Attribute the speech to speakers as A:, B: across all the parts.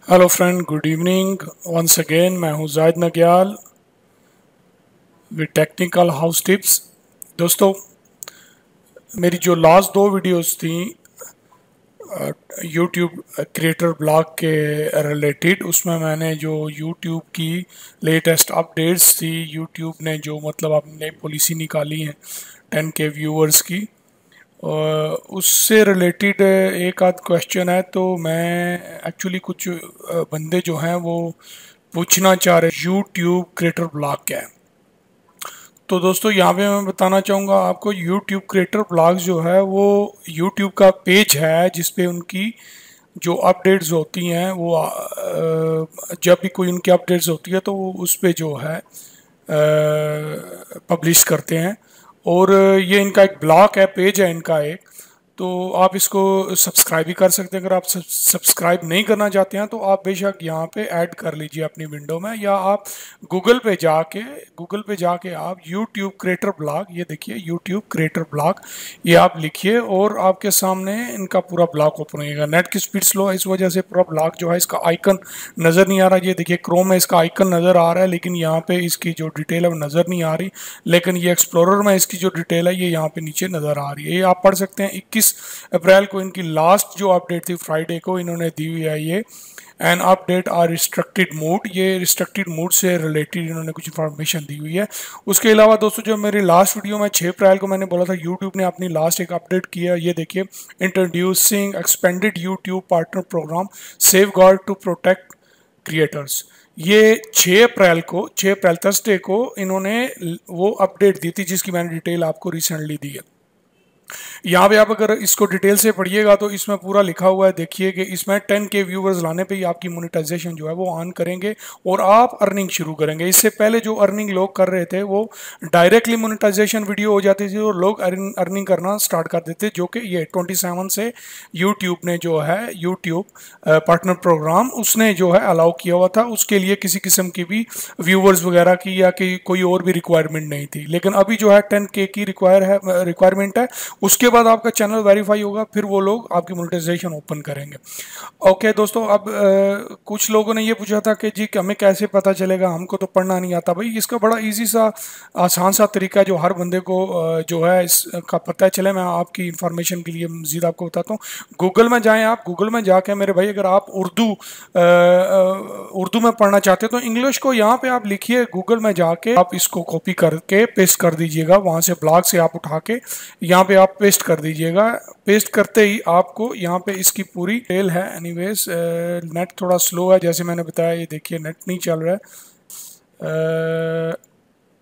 A: Hello friend, good evening once again. मैं हूं Zahid Nagyal with technical house tips. दोस्तों, मेरी जो लास्ट दो वीडियोस थी यूट्यूब क्रिएटर ब्लॉग के रिलेटेड, उसमें मैंने जो यूट्यूब की लेटेस्ट अपडेट्स थी, यूट्यूब ने जो मतलब अपने पॉलिसी निकाली है 10K व्यूअर्स की, उससे रिलेटेड एक आध क्वेश्चन है। तो मैं एक्चुअली कुछ बंदे जो हैं वो पूछना चाह रहे यूट्यूब क्रिएटर ब्लॉग क्या है। तो दोस्तों, यहाँ पे मैं बताना चाहूँगा आपको, यूट्यूब क्रिएटर ब्लॉग जो है वो यूट्यूब का पेज है जिसपे उनकी जो अपडेट्स होती हैं वो जब भी कोई उनकी अपडेट्स होती है तो वो उस पे जो है पब्लिश करते हैं। और ये इनका एक ब्लॉग है, पेज है इनका एक। तो आप इसको सब्सक्राइब भी कर सकते हैं। अगर आप सब्सक्राइब नहीं करना चाहते हैं तो आप बेशक यहाँ पे ऐड कर लीजिए अपनी विंडो में, या आप गूगल पे जाके आप यूट्यूब क्रिएटर ब्लॉग, ये देखिए यूट्यूब क्रिएटर ब्लॉग, ये आप लिखिए और आपके सामने इनका पूरा ब्लॉग ओपन होगा। नेट की स्पीड स्लो है, इस वजह से पूरा ब्लॉग जो है, इसका आइकन नज़र नहीं आ रहा। ये देखिए क्रोम में इसका आइकन नज़र आ रहा है, लेकिन यहाँ पे इसकी जो डिटेल है वो नज़र नहीं आ रही। लेकिन ये एक्सप्लोरर में इसकी जो डिटेल है ये यहाँ पे नीचे नज़र आ रही है। ये आप पढ़ सकते हैं। 21 अप्रैल को इनकी लास्ट जो अपडेट थी, फ्राइडे को इन्होंने दी हुई है ये an update are restricted mode. ये रिस्ट्रिक्टेड मोड से रिलेटेड इन्होंने कुछ इन्फॉर्मेशन दी हुई है। उसके अलावा दोस्तों, जो मेरी लास्ट वीडियो में 6 अप्रैल को मैंने बोला था, यूट्यूब ने अपनी लास्ट एक अपडेट किया। ये देखिए, introducing expanded YouTube partner program safeguard to protect creators. ये 6 अप्रैल थर्सडे को इन्होंने वो अपडेट दी थी जिसकी मैंने डिटेल आपको रिसेंटली दी है। यहाँ पे आप अगर इसको डिटेल से पढ़िएगा तो इसमें पूरा लिखा हुआ है। देखिए कि इसमें 10K व्यूवर्स लाने पे ही आपकी मोनेटाइजेशन जो है वो ऑन करेंगे और आप अर्निंग शुरू करेंगे। इससे पहले जो अर्निंग लोग कर रहे थे वो डायरेक्टली मोनेटाइजेशन वीडियो हो जाती थी और लोग अर्निंग करना स्टार्ट कर देते, जो कि ये 27 से यूट्यूब ने जो है यूट्यूब पार्टनर प्रोग्राम उसने जो है अलाउ किया हुआ था। उसके लिए किसी किस्म की भी व्यूवर्स वगैरह की या कि कोई और भी रिक्वायरमेंट नहीं थी। लेकिन अभी जो है 10K की रिक्वायरमेंट है। उसके बाद आपका चैनल वेरीफाई होगा, फिर वो लोग आपकी मोनेटाइजेशन ओपन करेंगे। ओके दोस्तों, अब कुछ लोगों ने ये पूछा था कि जी हमें कैसे पता चलेगा, हमको तो पढ़ना नहीं आता। भाई, इसका बड़ा इजी सा आसान सा तरीका है जो हर बंदे को जो है इसका पता चले। मैं आपकी इंफॉर्मेशन के लिए मजीद आपको बताता हूँ। गूगल में जाएं, आप गूगल में जाके मेरे भाई, अगर आप उर्दू में पढ़ना चाहते हैं तो इंग्लिश को यहाँ पे आप लिखिए, गूगल में जाके आप इसको कॉपी करके पेस्ट कर दीजिएगा। वहाँ से ब्लॉग से आप उठा के यहाँ पे आप पेस्ट कर दीजिएगा। पेस्ट करते ही आपको यहाँ पे इसकी पूरी डिटेल है। एनीवेज, नेट थोड़ा स्लो है जैसे मैंने बताया। ये देखिए नेट नहीं चल रहा है।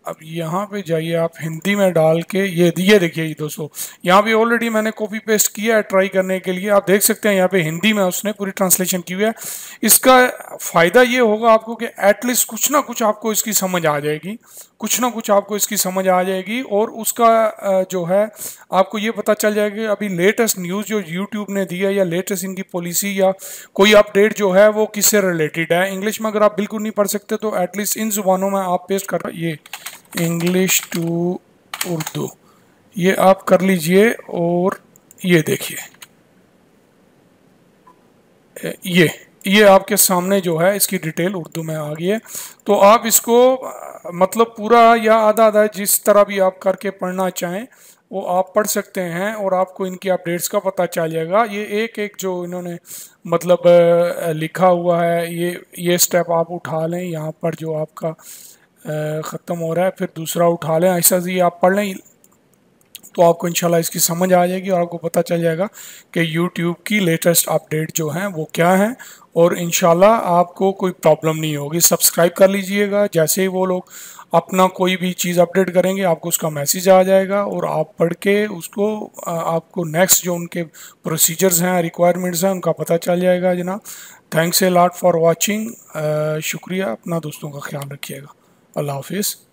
A: अब यहाँ पे जाइए आप, हिंदी में डाल के ये देखिए दोस्तों, यहाँ पे ऑलरेडी मैंने कॉपी पेस्ट किया है ट्राई करने के लिए। आप देख सकते हैं यहाँ पे हिंदी में उसने पूरी ट्रांसलेशन की हुई है। इसका फ़ायदा ये होगा आपको कि एटलीस्ट कुछ ना कुछ आपको इसकी समझ आ जाएगी, कुछ ना कुछ आपको इसकी समझ आ जाएगी। और उसका जो है आपको ये पता चल जाएगा कि अभी लेटेस्ट न्यूज़ जो यूट्यूब ने दी है या लेटेस्ट इनकी पॉलिसी या कोई अपडेट जो है वो किससे रिलेटेड है। इंग्लिश में अगर आप बिल्कुल नहीं पढ़ सकते तो एटलीस्ट इन जुबानों में आप पेस्ट कर, ये इंग्लिश टू उर्दू, ये आप कर लीजिए। और ये देखिए, ये आपके सामने जो है इसकी डिटेल उर्दू में आ गई है। तो आप इसको मतलब पूरा या आधा आधा जिस तरह भी आप करके पढ़ना चाहें वो आप पढ़ सकते हैं और आपको इनकी अपडेट्स का पता चल जाएगा। ये एक एक जो इन्होंने मतलब लिखा हुआ है, ये स्टेप आप उठा लें। यहाँ पर जो आपका ख़त्म हो रहा है, फिर दूसरा उठा लें, ऐसा ही आप पढ़ लें तो आपको इंशाल्लाह इसकी समझ आ जाएगी और आपको पता चल जाएगा कि YouTube की लेटेस्ट अपडेट जो हैं वो क्या हैं। और इंशाल्लाह आपको कोई प्रॉब्लम नहीं होगी। सब्सक्राइब कर लीजिएगा, जैसे ही वो लोग अपना कोई भी चीज़ अपडेट करेंगे आपको उसका मैसेज आ जाएगा और आप पढ़ के उसको आपको नेक्स्ट जो उनके प्रोसीजर्स हैं, रिक्वायरमेंट्स हैं, उनका पता चल जाएगा जनाब। Thanks a lot for watching. शुक्रिया। अपना दोस्तों का ख्याल रखिएगा। अल्लाह हाफिज़।